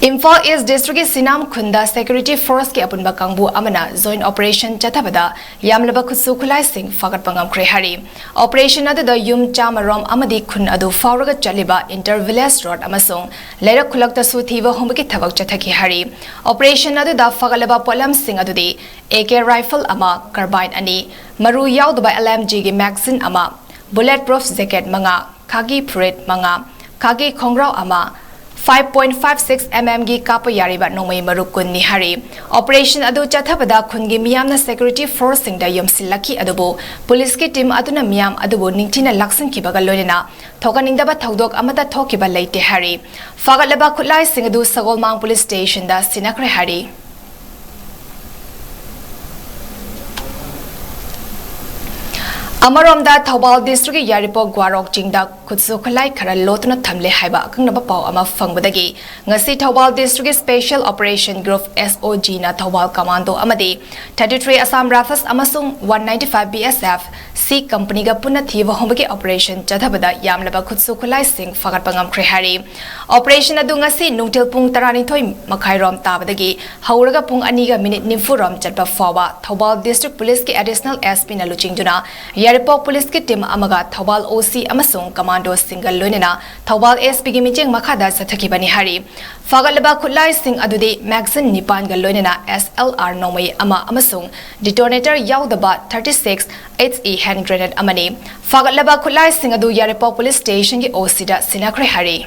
Imphal East District Sinam Khunda Security Force ke apunba kangbu amana joint operation chathabada yamlaba khutsu khulai sing fagat pangam krehari operation adu da yum chamarom amadi khun adu fauraga chaliba inter village road amasung lera khulakta su thiba hombaki thabak chathaki hari operation adu da fagalaba polam sing adu di AK rifle ama carbine ani maru yaudba LMG gi magazine ama bulletproof jacket manga khagi thread manga khagi khongrau ama 5.56 mm gi kapa yariba nongmai marukun ni hari operation adu chathabada khungi miyamna security force singda yomsilaki adubo police ki team aduna miyam adubo ningthina laksan kibaga loina thokaningdaba thodok amata thokiba leite hari fagalaba khulai sing adu sagolmang police station da sinakre hari Amaramda 𝗏𝐺 district Yaripok Gwarok Jingda Khutsu Khalai Khara Lotna Thamle Haiba Kangnaba Pau ama Fangbadagi Ngasi 𝗏𝐺 district Special Operation Group SOG na 𝗏𝐺 Commando amadi 33 Assam Rifles amasung 195 BSF C company ga punna thiba hombagi operation chathabada yamlaba khutsu khalai sing fagat pangam krehari operation adu ngasi nungtil pung 12 makhairom tabadagi hauraga pung 2 ga minute 9 rom chatba fawa 𝗏𝐺 district police ki additional SP na luchingduna Yaripok police ki team amaga 𝗏𝐺 OC amasung commando single loinena 𝗏𝐺 SP gi micheng makhada sathakibani hari fagalaba khulai sing adudi magazine nipan ga loinena SLR nomai ama amasung detonator yaudaba 36 HE hand grenade amani fagalaba khulai sing adu Yaripok police station gi OC da sinakre hari